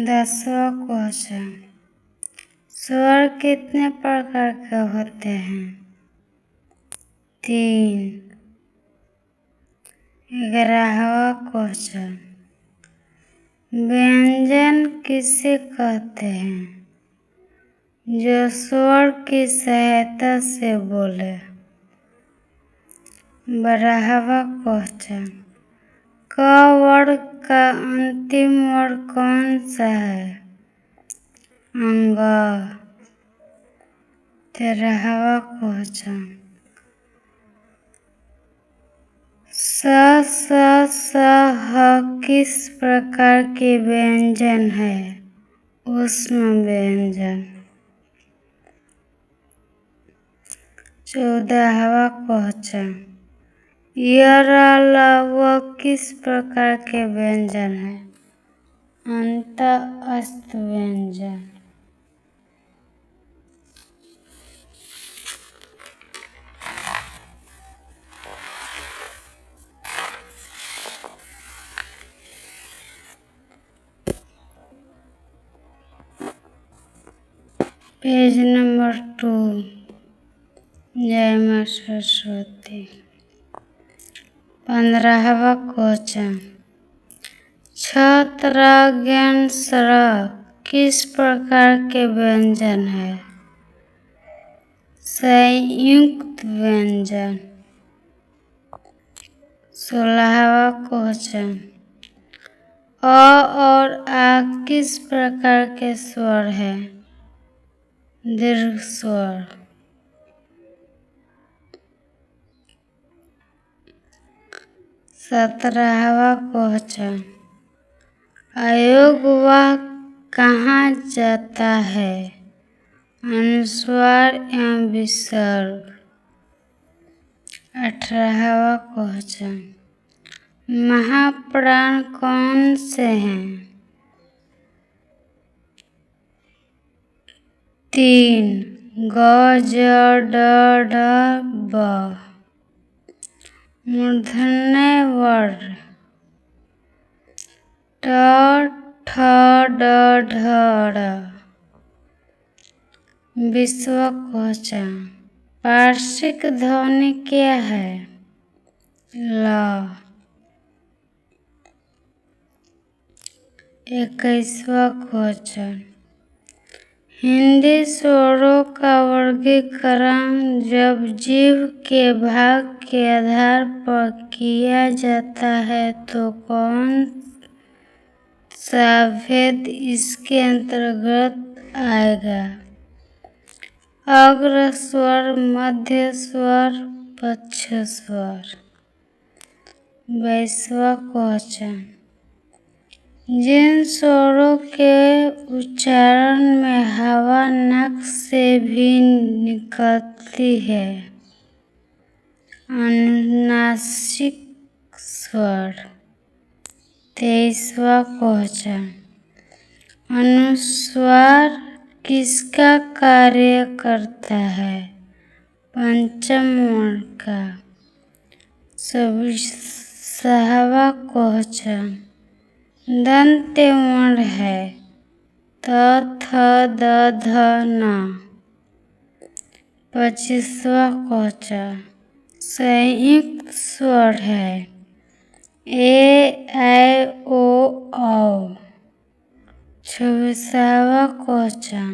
10वां question. स्वर कितने प्रकार के होते हैं? 3। 11वां क्वेश्चन। व्यंजन किसे कहते हैं जो स्वर की सहायता से बोले? 12वां क्वेश्चन। क वर्ग का अंतिम वर्ण कौन सा है? अंग। 13वां क्वेश्चन। स स ह किस प्रकार के व्यंजन है? ऊष्म व्यंजन। 14वां क्वेश्चन। य र ल व किस प्रकार के व्यंजन है? अंतःस्थ व्यंजन। Page number 2। जय मां सरस्वती। 15वां क्वेश्चन। छ त्र ज्ञ स्र किस प्रकार के व्यंजन है? संयुक्त व्यंजन। 16वां क्वेश्चन। अ और आ किस प्रकार के स्वर हैं? दीर्घ स्वर। 17वां क्वेश्चन। अयोग्य कहा जाता है? अनुस्वार एवं विसर्ग। 18वां क्वेश्चन। महाप्राण कौन से हैं? 3 ग ज ड ढ ब। मूर्धन्य वर्ण। ट ठ ड ढ ड़। 20वां क्वेश्चन। पार्श्विक ध्वनि क्या है? ल। 21वां क्वेश्चन। हिंदी स्वरों का वर्गीकरण जब जीभ के भाग के आधार पर किया जाता है तो कौन सा भेद इसके अंतर्गत आएगा? अग्र स्वर, मध्य स्वर, पक्ष स्वर। 22वां क्वेश्चन। जिन स्वरों के उच्चारण में हवा नाक से भी निकलती है अनुनासिक स्वर। 23वां क्वेश्चन। अनुस्वार किसका कार्य करता है? पंचम वर्ण का। 26वां क्वेश्चन। दंत्य वर्ण है त थ द ध न। 25वां क्वेश्चन। संयुक्त स्वर है ए ऐ ओ औ। 26वां क्वेश्चन।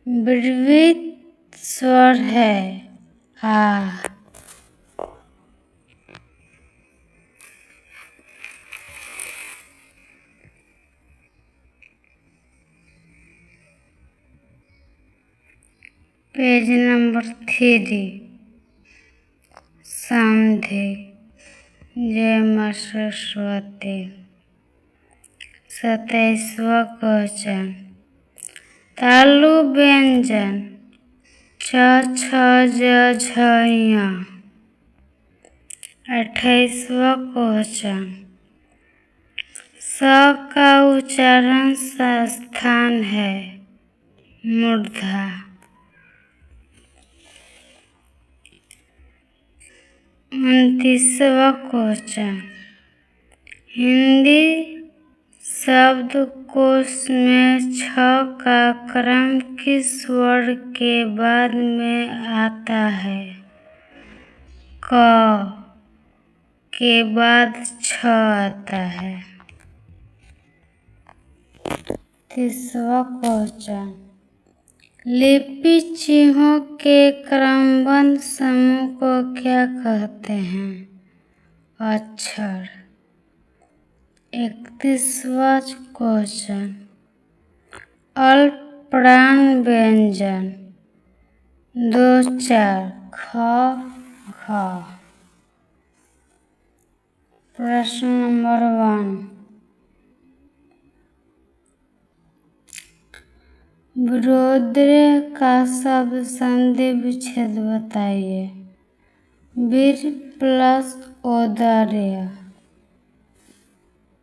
विवर्त स्वर है आ। Page number 3। समझे। जय मां सरस्वती। 27वां क्वेश्चन। तालु व्यंजन छ छ ज झ ञ। 28वां क्वेश्चन। स का उच्चारण स्थान है मूर्धा। 29वां क्वेश्चन। हिंदी शब्दकोश में 6 का क्रम किस वर्ण के बाद में आता है? क के बाद 6 आता है। तीसरा क्वेश्चन, लिपि चिन्हों के क्रमबद्ध समूह को क्या कहते हैं? अक्षर। 31वां क्वेश्चन, अल्पप्राण व्यंजन 2 4 ख घ। प्रश्न नंबर 1, विरोध्य का शब्द संधि विच्छेद बताइए। वीर प्लस औदार्य।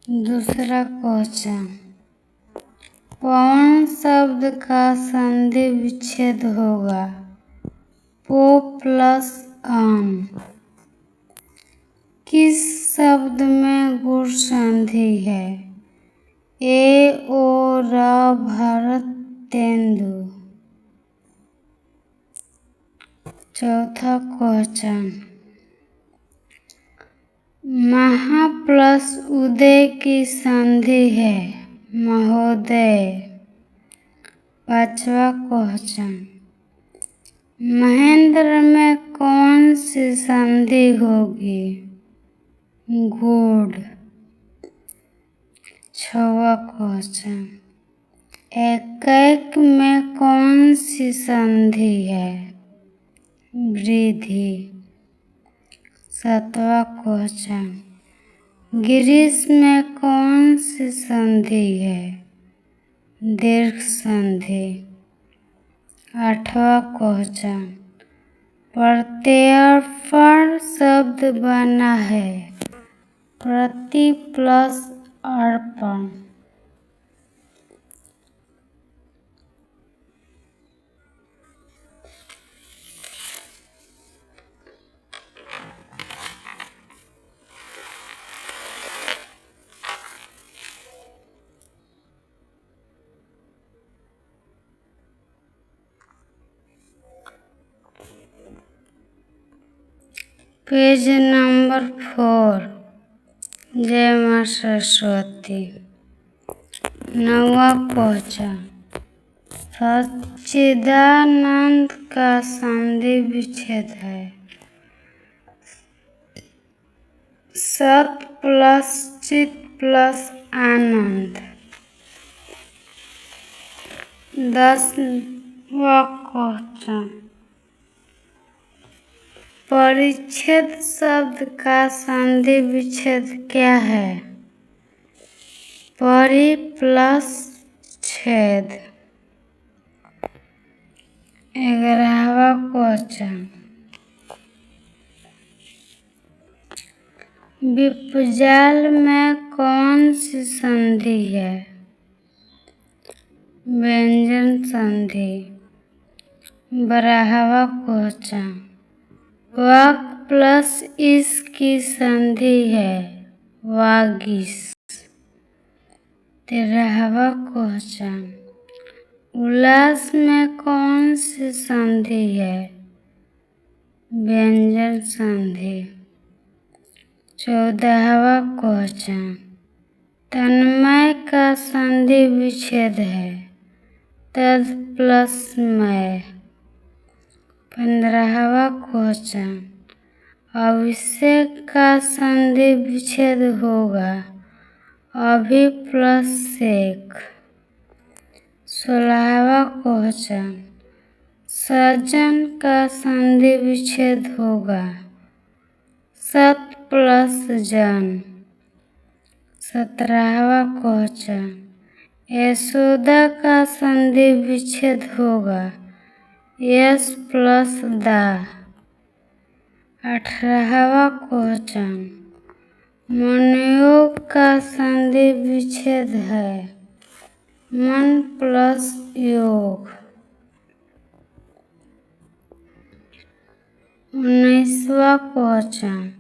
दूसरा क्वेश्चन, पवन शब्द का संधि विच्छेद होगा। पो प्लस अन। किस शब्द में गुण संधि है? ए ओ र भरत तेंदु। चौथा क्वेश्चन, महा प्लस उदय की संधि है। महोदय। पांचवा क्वेश्चन, महेंद्र में कौन सी संधि होगी? गुड़। छठवां क्वेश्चन, एकैक में कौन सी संधि है? वृद्धि। सातवां क्वेश्चन, ग्रीष्म में कौन सी संधि है? दीर्घ संधि। आठवां क्वेश्चन, प्रत्यर्पण शब्द बना है। प्रति प्लस अर्पण। पेज नंबर 4, जय मां सरस्वती। 9वां क्वेश्चन, सच्चिदानंद का संधि विच्छेद है। सत प्लस चित प्लस आनंद। 10वां क्वेश्चन, परिच्छेद शब्द का संधि विच्छेद क्या है? परि प्लस छेद। 11वां क्वेश्चन, विपजाल में कौन सी संधि है? व्यंजन संधि। 12वां क्वेश्चन, वाक प्लस इस की संधि है। वागीश। 13वां क्वेश्चन, उल्लास में कौन सी संधि है? व्यंजन संधि। 14वां क्वेश्चन, तन्मय का संधि विच्छेद है। तद प्लस मय। 15वां क्वेश्चन, अभिषेक का संधि विच्छेद होगा। अभि प्लस शेख। 16वां क्वेश्चन, सज्जन का संधि विच्छेद होगा। सत प्लस जन। 17वां क्वेश्चन, यशोदा का संधि विच्छेद होगा। यश प्लस दा। 18वां क्वेश्चन, मनोयोग का संधि विच्छेद है। मन प्लस योग। 19वां क्वेश्चन,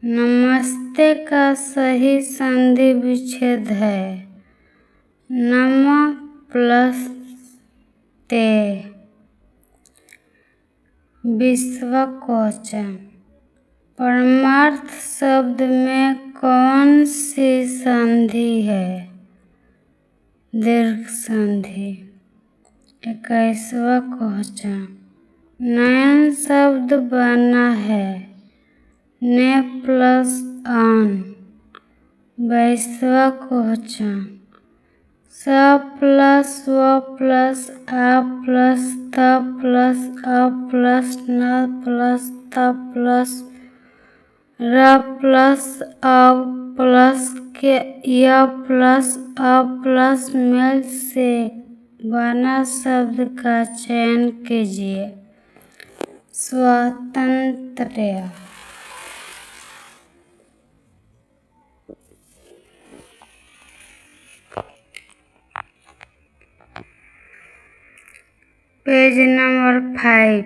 नमस्ते का सही संधि विच्छेद है। नमः प्लस ते। 20वां क्वेश्चन, परमार्थ शब्द में कौन सी संधि है? दीर्घ संधि। 21वां क्वेश्चन, नयन शब्द बना है ने प्लस आन। 22वां क्वेश्चन, स प्लस व प्लस आ प्लस त प्लस अ प्लस न प्लस त प्लस र प्लस अ प्लस के य प्लस अ प्लस मेल से बना शब्द का चयन कीजिए। स्वातंत्र्य। Page number 5।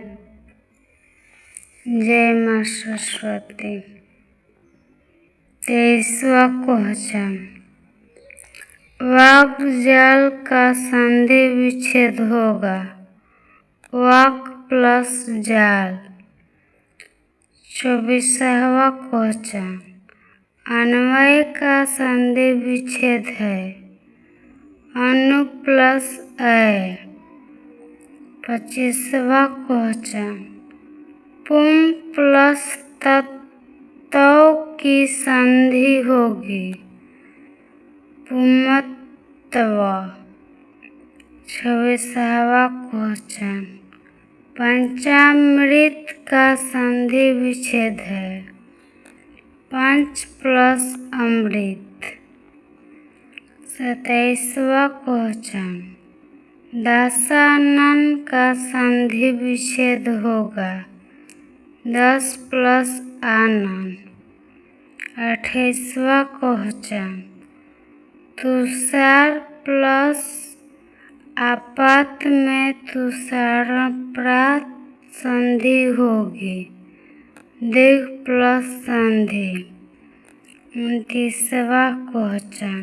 जय मां सरस्वती। 23वां क्वेश्चन, वाक् जाल का संधि विच्छेद होगा। वाक् प्लस जाल। 24वां क्वेश्चन, अन्वय का संधि विच्छेद है। अनु प्लस ऐ। 25वां क्वेश्चन, पुम प्लस तत्व की संधि होगी। पुमत्व। 26वां क्वेश्चन, पंचामृत का संधि विच्छेद है। पंच प्लस अमृत। 27वां क्वेश्चन, दशानन का संधि विच्छेद होगा। 10 प्लस आनन। 28वां क्वेश्चन, तुषार प्लस आपात में तुषारपात संधि होगी। दीर्घ प्लस संधि। 29वां क्वेश्चन,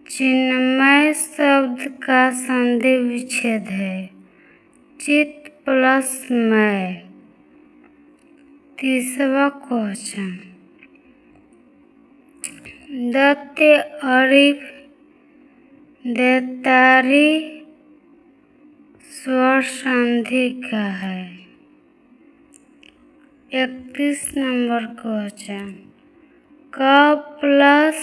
चिन्मय शब्द का संधि विच्छेद है। चित प्लस मय। 30वां क्वेश्चन, दत्ते अरिफ देतारी स्वर संधि का है। 31 नंबर क्वेश्चन, क प्लस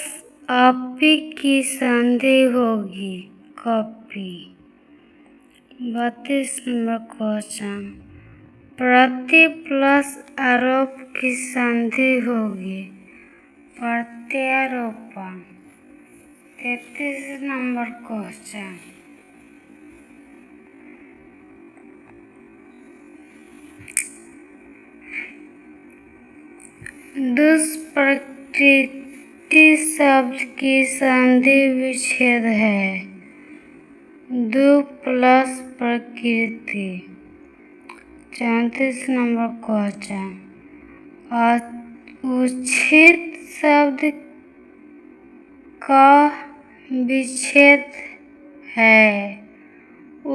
अपी की संधि होगी। कॉपी। 32 नंबर क्वेश्चन, प्रति प्लस आरोप की संधि होगी। प्रत्यारोपण। 33 नंबर क्वेश्चन, दुष्प्रकृति शब्द की संधि विच्छेद है। दु प्लस प्रकृति। 34 नंबर क्वेश्चन, उच्छित शब्द का विच्छेद है।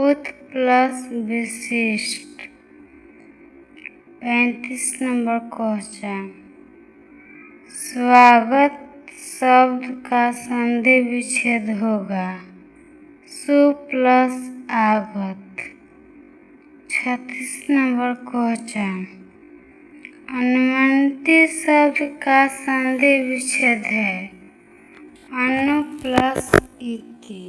उत प्लस विशिष्ट। 35 नंबर क्वेश्चन, स्वागत शब्द का संधि विच्छेद होगा। सु प्लस आगत। 36 नंबर क्वेश्चन, अनुमति शब्द का संधि विच्छेद है। अनु प्लस इति।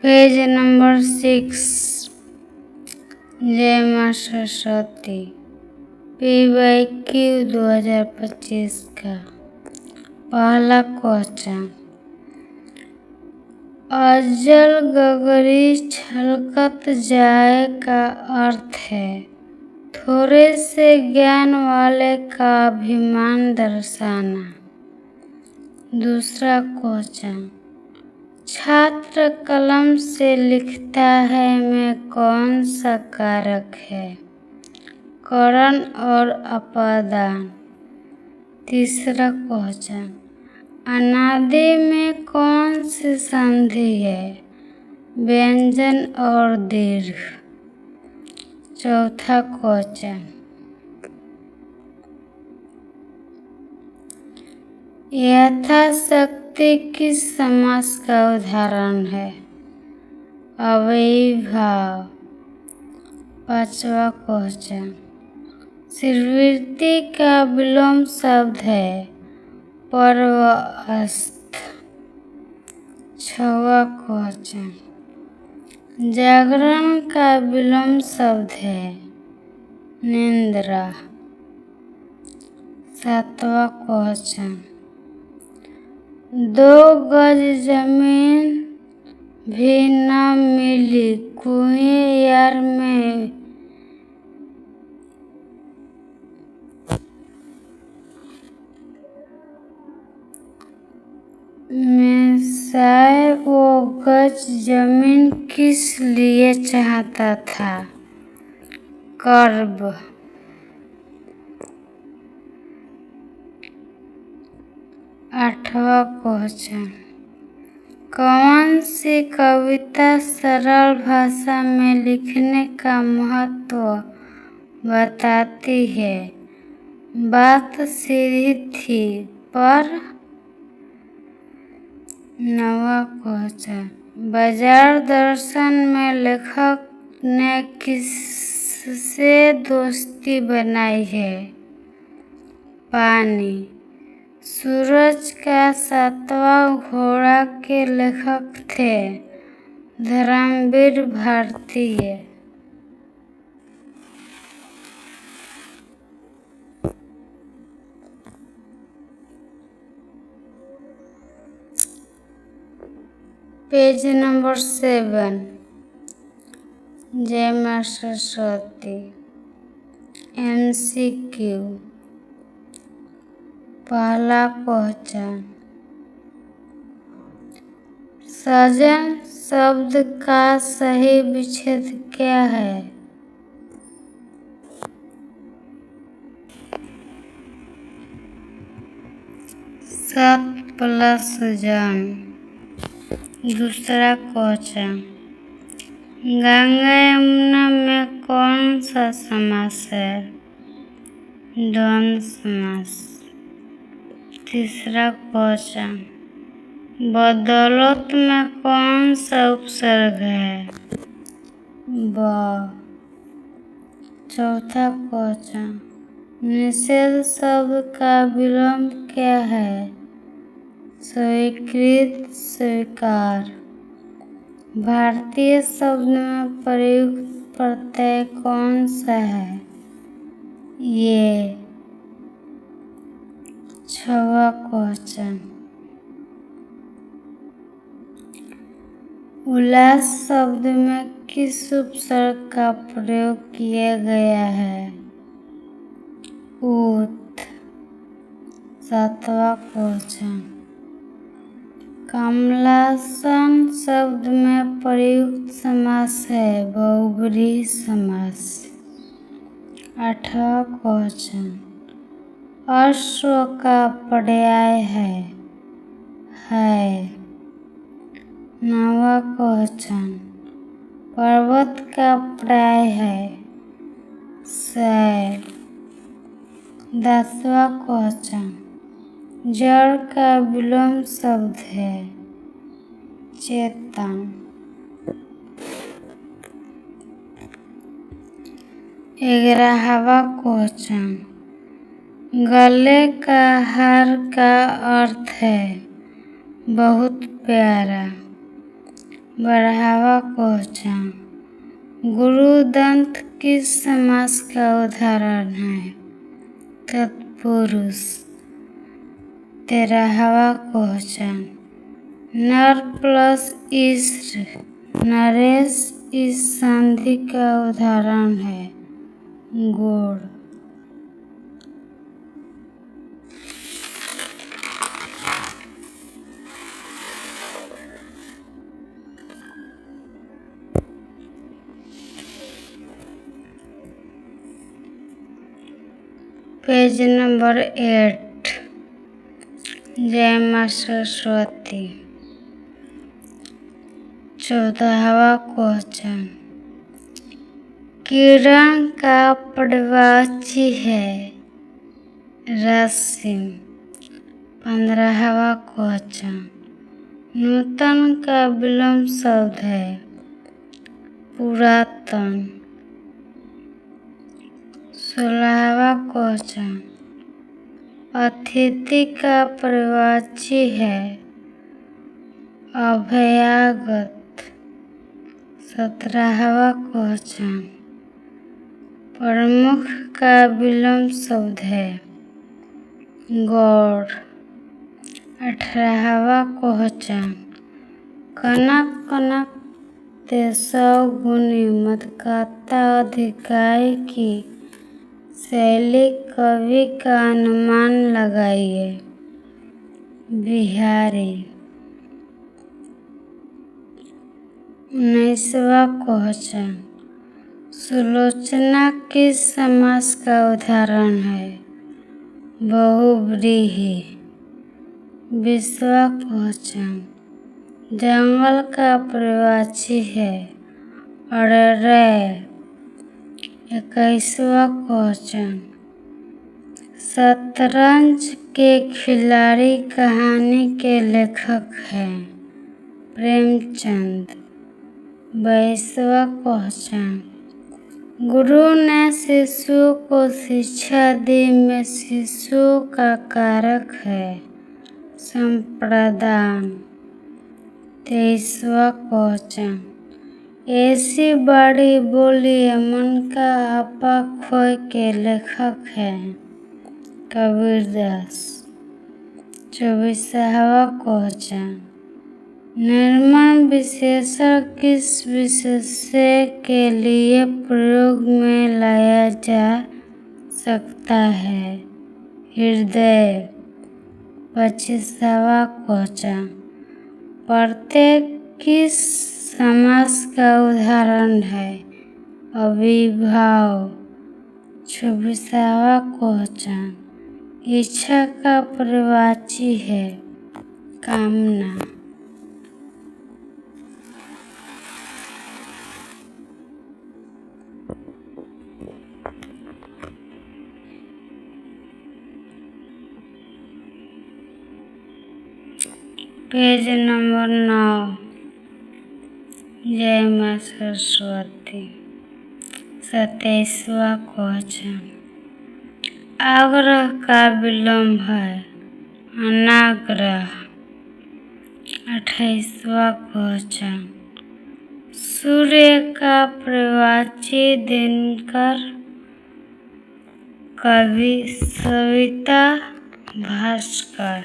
Page number 6। जय मां सरस्वती। PYQ 2025 का पहला क्वेश्चन, अजल गगरी छलकत जाए का अर्थ है थोड़े से ज्ञान वाले का अभिमान दर्शाना। दूसरा क्वेश्चन, छात्र कलम से लिखता है में कौन सा कारक है? करण और अपादान। तीसरा क्वेश्चन, अनादि में कौन सी संधि है? व्यंजन और दीर्घ। चौथा क्वेश्चन, यथाशक्ति किस समास का उदाहरण है? अव्ययी भाव। पांचवा क्वेश्चन, श्रीवृत्ति का विलोम शब्द है पर्वस्थ। छठवां क्वेश्चन, जागरण का विलोम शब्द है निद्रा। सातवां क्वेश्चन, 2 गज जमीन भी न मिली कुएं यार में साए वो गज जमीन किस लिए चाहता था? कर्ब। आठवां क्वेश्चन, कौन सी कविता सरल भाषा में लिखने का महत्व बताती है? बात सीधी थी पर। नौवां क्वेश्चन, बाजार दर्शन में लेखक ने किससे दोस्ती बनाई है? पानी। सूरज का 7वां घोड़ा के लेखक थे धर्मवीर भारतीय। पेज नंबर 7, जय मां सरस्वती। MCQ। पहला क्वेश्चन, सजन शब्द का सही विच्छेद क्या है? सत प्लस जन। दूसरा क्वेश्चन, गंगा यमुना में कौन सा समास है? द्वंद्व समास। तीसरा क्वेश्चन, बदौलत में कौन सा उपसर्ग है? ब। चौथा क्वेश्चन, निषेध शब्द का विलोम क्या है? स्वीकृत, स्वीकार। भारतीय शब्द में प्रयुक्त प्रत्यय कौन सा है? ये। छठवां क्वेश्चन, उल्लास शब्द में किस उपसर्ग का प्रयोग किया गया है? उत। सातवां क्वेश्चन, कमलासन शब्द में प्रयुक्त समास है बहुब्रीहि समास। आठवां क्वेश्चन, अश्व का पर्याय है? नौवां क्वेश्चन, पर्वत का पर्याय है? शैल। 10वां क्वेश्चन, जड़ का विलोम शब्द है? चेतन। 11वां क्वेश्चन, गले का हार का अर्थ है बहुत प्यारा। 12वां क्वेश्चन, गुरुदंत किस समास का उदाहरण है? तत्पुरुष। 13वां क्वेश्चन, नर प्लस इस नरेश इस संधि का उदाहरण है? गुण। Page number 8। जय माँ सरस्वती। 14वां क्वेश्चन। किरण का पर्यायवाची है रश्मि। 15वां क्वेश्चन। नूतन का विलोम शब्द है पुरातन। 16वां क्वेश्चन। अतिथि का पर्यायवाची है अभ्यागत। 17वां क्वेश्चन। प्रमुख का विलोम शब्द है गौड़। 18वां क्वेश्चन। कनक कनक तेसव गुनी मतकथा अधिकाई की शैली कवि का अनुमान लगाइए। बिहारी। 19वां क्वेश्चन। सुलोचना किस समास का उदाहरण है? बहुव्रीहि। 20वां क्वेश्चन। जंगल का पर्यायवाची है अरण्य। 21वां क्वेश्चन। शतरंज के खिलाड़ी कहानी के लेखक हैं प्रेमचंद। 22वां क्वेश्चन। गुरु ने शिशु को शिक्षा दी में शिशु का कारक है संप्रदान। 23वां क्वेश्चन। ऐसी बड़ी बोली मन का आपा खोय के लेखक हैं कबीरदास। 24वां क्वेश्चन। निर्माण विशेषण किस विशेष्य के लिए प्रयोग में लाया जा सकता है? हृदय। 25वां क्वेश्चन। प्रत्येक किस समास का उदाहरण है? अविभाव। 26वां क्वेश्चन। इच्छा का पर्यायवाची है कामना। Page number 9। जय माँ सरस्वती। 27वां क्वेश्चन। आग्रह का विलोम है अनाग्रह। 28वां क्वेश्चन। सूर्य का पर्यायवाची दिनकर। कवि सविता भास्कर।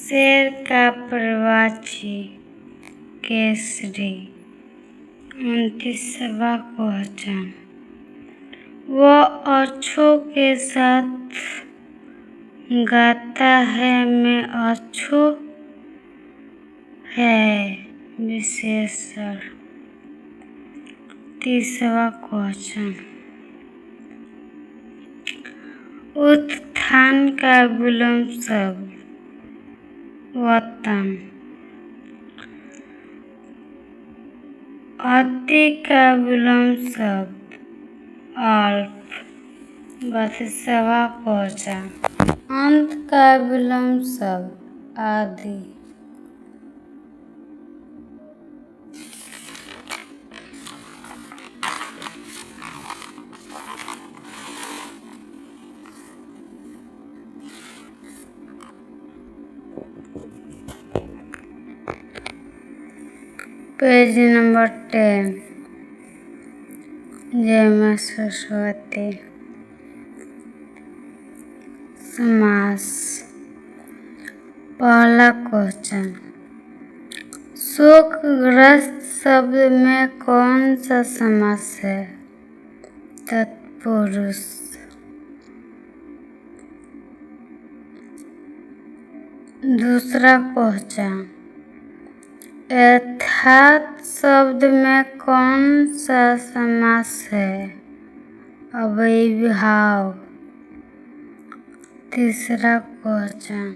शेर का पर्यायवाची केसरी। 29वां क्वेश्चन। वह अच्छों के साथ गाता है में अच्छो है विशेषण। 30वां क्वेश्चन। उत्थान का विलोम शब्द वतन। अति का विलोम शब्द अल्प। 32वां क्वेश्चन। अंत का विलोम शब्द आदि। Page number 10। जय माँ सरस्वती। समास। पहला क्वेश्चन। शोकग्रस्त शब्द में कौन सा समास है? तत्पुरुष। दूसरा क्वेश्चन। यथार्थ शब्द में कौन सा समास है? अव्ययीभाव। तीसरा क्वेश्चन,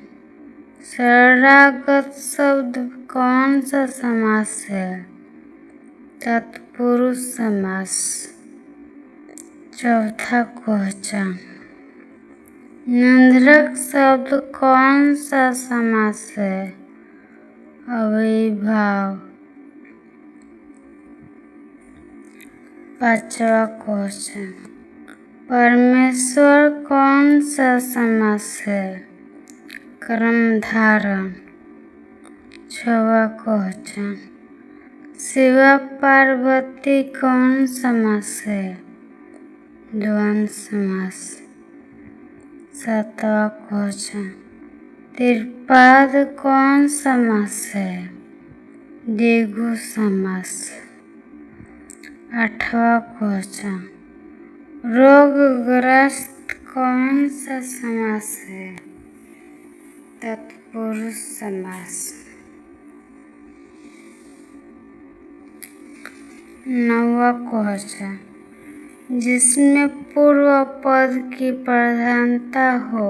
शरणागत शब्द कौन सा समास है? तत्पुरुष समास। चौथा क्वेश्चन, निंदक शब्द कौन सा समास है? अव्ययीभाव। पांचवा क्वेश्चन, परमेश्वर कौन सा समास है? कर्मधारय। छठवां क्वेश्चन, शिवा पार्वती कौन समास है? द्वंद्व समास। सातवां क्वेश्चन, त्रिपाद कौन समास है? द्विगु समास। आठवां क्वेश्चन, रोगग्रस्त कौन सा समास है? तत्पुरुष समास। नौवां क्वेश्चन, जिसमें पूर्व पद की प्रधानता हो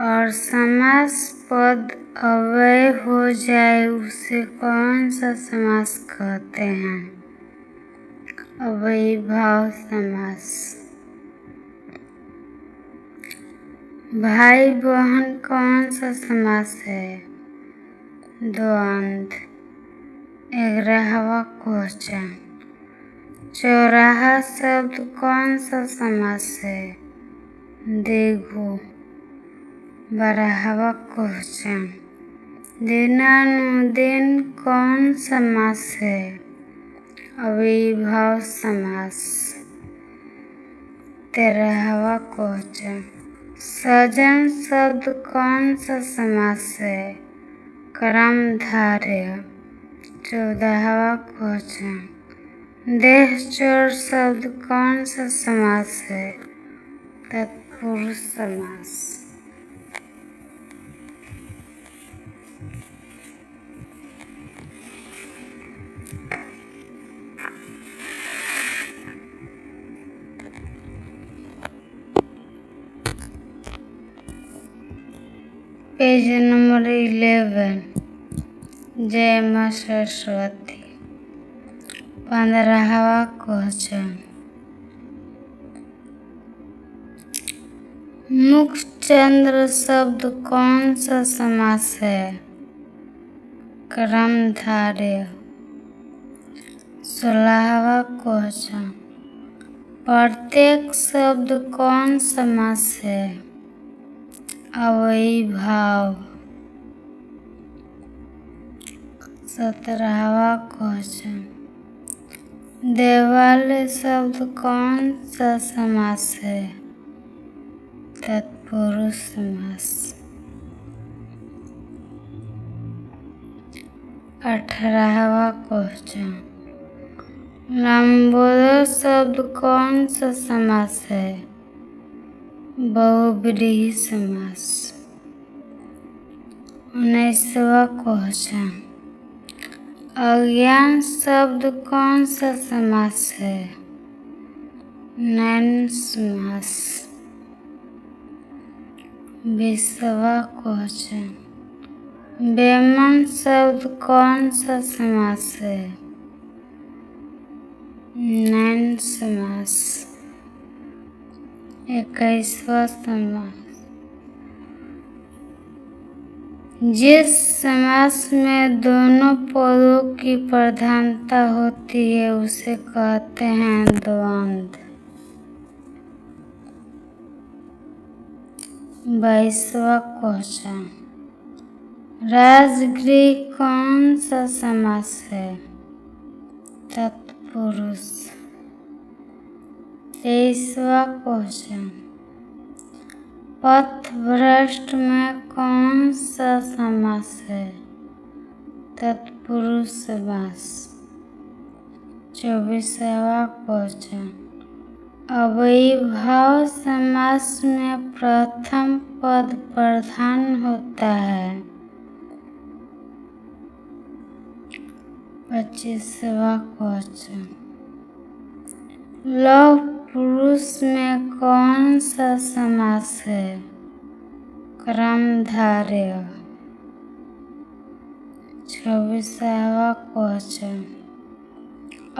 और समास पद अव्यय हो जाए उसे कौन सा समास कहते हैं? अव्ययीभाव समास। भाई बहन कौन सा समास है? द्वंद्व। 11वां क्वेश्चन, चौराहा शब्द कौन सा समास है? द्विगु। 12वां क्वेश्चन, दिनानुदिन कौन समास है? अव्ययीभाव समास। 13वां क्वेश्चन, सजन शब्द कौन सा समास है? कर्मधारय। 14वां क्वेश्चन, देह चोर शब्द कौन सा समास है? तत्पुरुष समास। पेज नंबर 11, जय मां सरस्वती। 15वां क्वेश्चन, मुखचंद्र शब्द कौन सा समास है? कर्मधारय। 16वां क्वेश्चन, प्रत्येक शब्द कौन समास है? अव्ययीभाव। 17वां क्वेश्चन, देवालय शब्द कौन सा समास है? तत्पुरुष समास। 18वां क्वेश्चन, लंबोदर शब्द कौन सा समास है? बहुव्रीहि समास। 19वां क्वेश्चन, अज्ञान शब्द कौन सा समास है? नैन समास। 20वां क्वेश्चन, बेमन शब्द कौन सा समास है? नैन समास। 21वां समास, जिस समास में दोनों पदों की प्रधानता होती है उसे कहते हैं द्वंद्व। 22वां क्वेश्चन, राजगृह कौन सा समास है? तत्पुरुष। 23वां क्वेश्चन, पथभ्रष्ट में कौन सा समास है? तत्पुरुष समास। 24वां क्वेश्चन, अव्ययीभाव समास में प्रथम पद प्रधान होता है। 25वां क्वेश्चन, लौह पुरुष में कौन सा समास है? कर्मधारय। 26वां क्वेश्चन,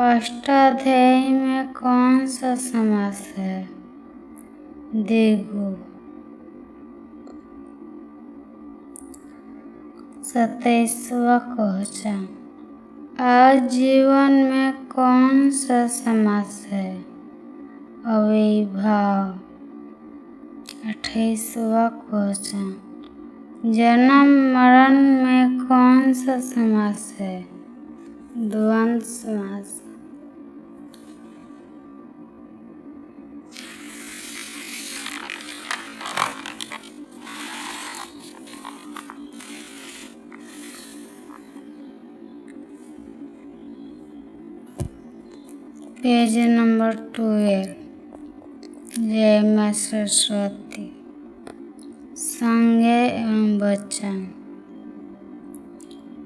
अष्टाध्यायी में कौन सा समास है? द्विगु। 27वां क्वेश्चन, आजीवन में कौन सा समास है? अव्ययीभाव। 28वां क्वेश्चन, जन्म मरण में कौन सा समास है? द्वंद्व समास। पेज नंबर 12, जय मां सरस्वती। संज्ञा एवं वचन।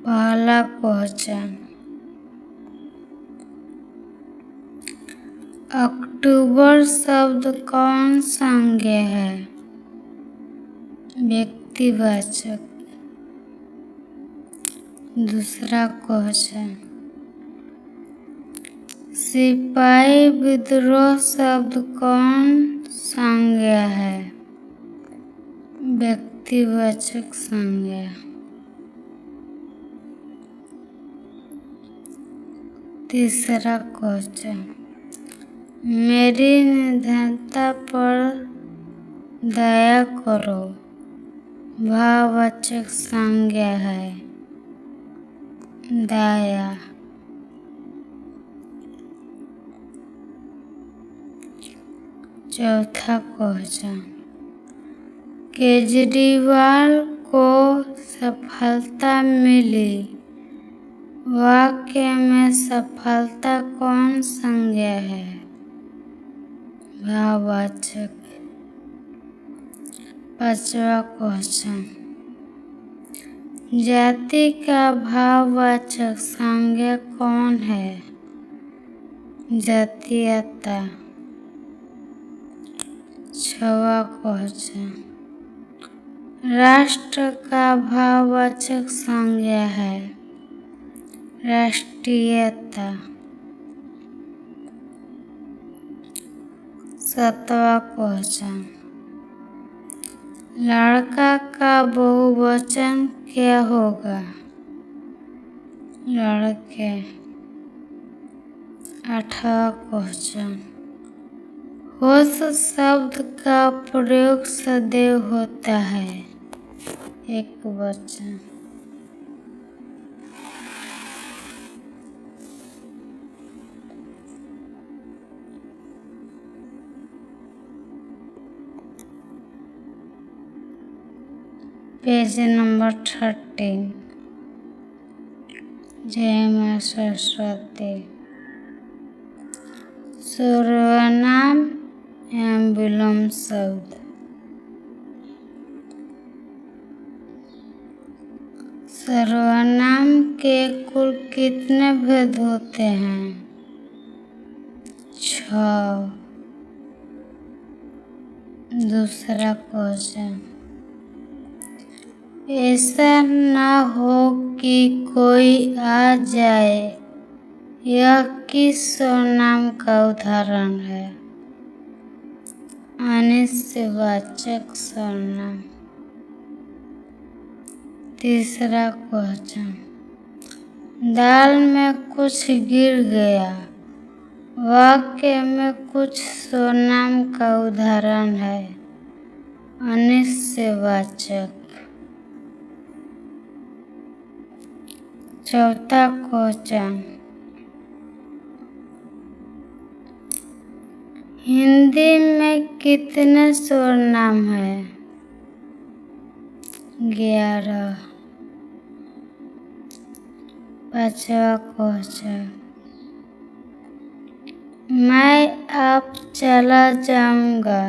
पहला क्वेश्चन, अक्टूबर शब्द कौन संज्ञा है? व्यक्तिवाचक। दूसरा क्वेश्चन, सिपाही विद्रोह शब्द कौन संज्ञा है? व्यक्तिवाचक संज्ञा। तीसरा क्वेश्चन, मेरी निर्धनता पर दया करो भाववाचक संज्ञा है। दया। चौथा क्वेश्चन, केजरीवाल को सफलता मिली, वाक्य में सफलता कौन संज्ञा है? भाववाचक। पांचवा क्वेश्चन, जाति का भाववाचक संज्ञा कौन है? जातीयता। छठवां क्वेश्चन, राष्ट्र का भाववाचक संज्ञा है? राष्ट्रीयता। सातवां क्वेश्चन, लड़का का बहुवचन क्या होगा? लड़के। आठवां क्वेश्चन, होश शब्द का प्रयोग सदैव होता है? एकवचन। पेज नंबर 13, जय मां सरस्वती। सर्वनाम एवं विलोम शब्द। सर्वनाम के कुल कितने भेद होते हैं? 6। दूसरा क्वेश्चन, ऐसा न हो कि कोई आ जाए, यह किस सर्वनाम का उदाहरण है? अनिश्चयवाचक सर्वनाम। तीसरा क्वेश्चन, दाल में कुछ गिर गया, वाक्य में कुछ सर्वनाम का उदाहरण है? अनिश्चयवाचक। चौथा क्वेश्चन, हिंदी में कितने सर्वनाम हैं? 11। पांचवा क्वेश्चन, मैं आप चला जाऊंगा,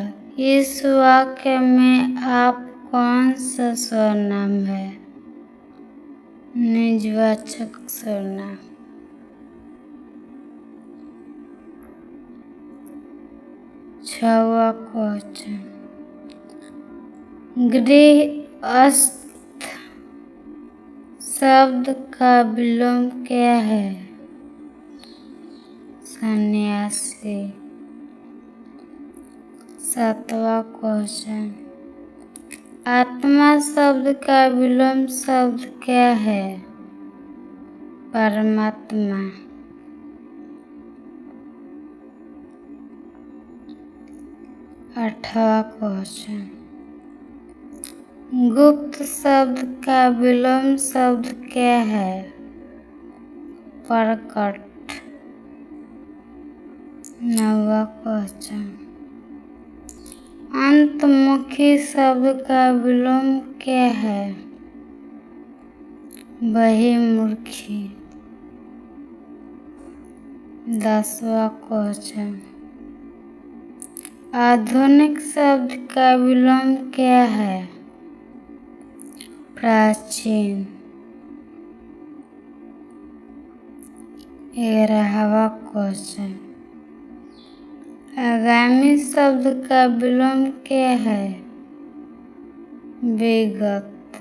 इस वाक्य में आप कौन सा सर्वनाम है? निजवाचक सर्वनाम। छवा क्वेश्चन गृहस्थ शब्द का विलोम क्या है? सन्यासी। सातवां क्वेश्चन आत्मा शब्द का विलोम शब्द क्या है? परमात्मा। आठवां क्वेश्चन गुप्त शब्द का विलोम शब्द क्या है? प्रकट। नौवां क्वेश्चन अंतमुखी शब्द का विलोम क्या है? बहिर्मुखी। 10वां क्वेश्चन आधुनिक शब्द का विलोम क्या है? प्राचीन। 11वां क्वेश्चन आगामी शब्द का विलोम क्या है? विगत।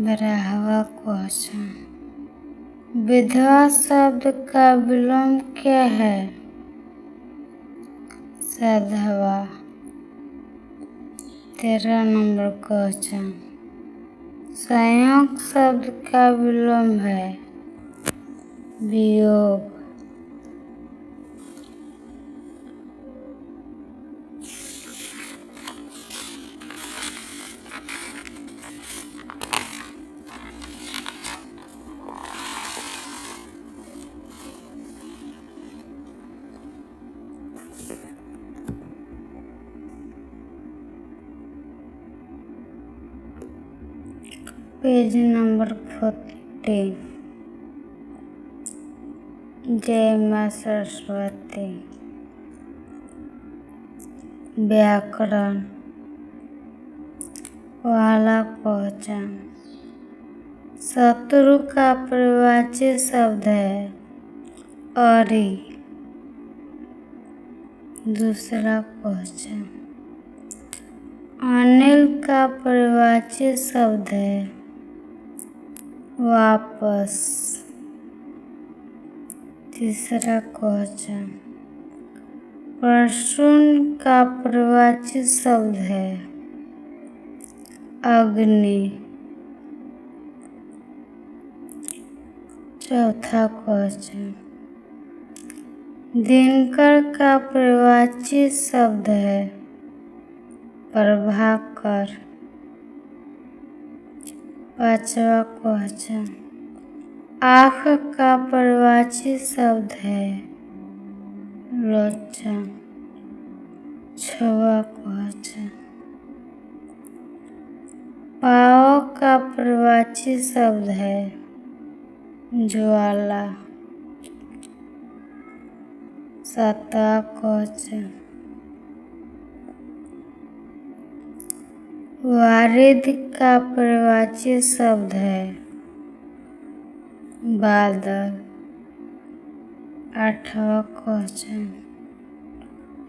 12वां क्वेश्चन विधवा शब्द का विलोम क्या है? सधवा। 13 नंबर क्वेश्चन संयोग शब्द का विलोम है? वियोग। पेज नंबर 14 जय मां सरस्वती। व्याकरण। पहला क्वेश्चन शत्रु का परिवाची शब्द है अरि। दूसरा क्वेश्चन अनिल का परिवाची शब्द है वापस। तीसरा क्वेश्चन प्रसून का परिवाची शब्द है अग्नि। चौथा क्वेश्चन दिनकर का परिवाची शब्द है प्रभाकर। पांचवा क्वेश्चन आँख का परिवाची शब्द है लोचन। छठवां क्वेश्चन पाव का परिवाची शब्द है ज्वाला। सातवां क्वेश्चन वारिध का परिवाची शब्द है बादल। आठवां क्वेश्चन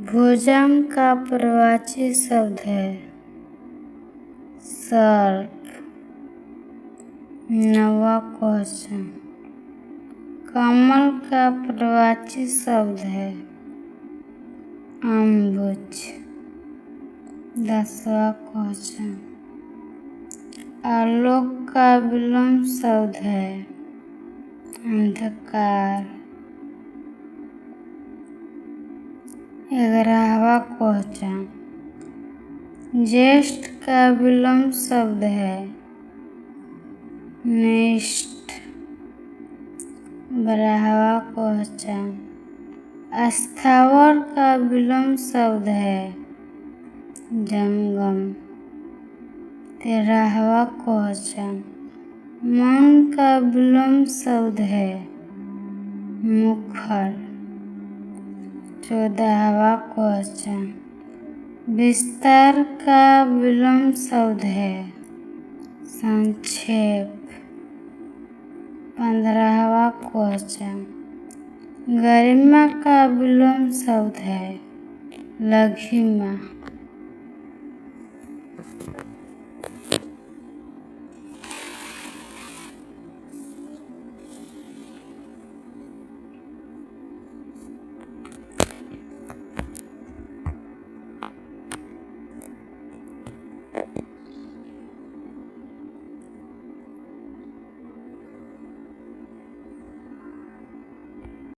भुजंग का परिवाची शब्द है सर्प। नौवां क्वेश्चन कमल का परिवाची शब्द है अम्बुज। 10वां क्वेश्चन आलोक का विलोम शब्द है अंधकार। 11वां क्वेश्चन ज्येष्ठ का विलोम शब्द है निष्ठ। 12वां क्वेश्चन स्थावर का विलोम शब्द है जंगम। 13वां क्वेश्चन मौन का विलोम शब्द है मुखर। 14वां क्वेश्चन विस्तार का विलोम शब्द है संक्षेप। 15वां क्वेश्चन गरिमा का विलोम शब्द है लघिमा।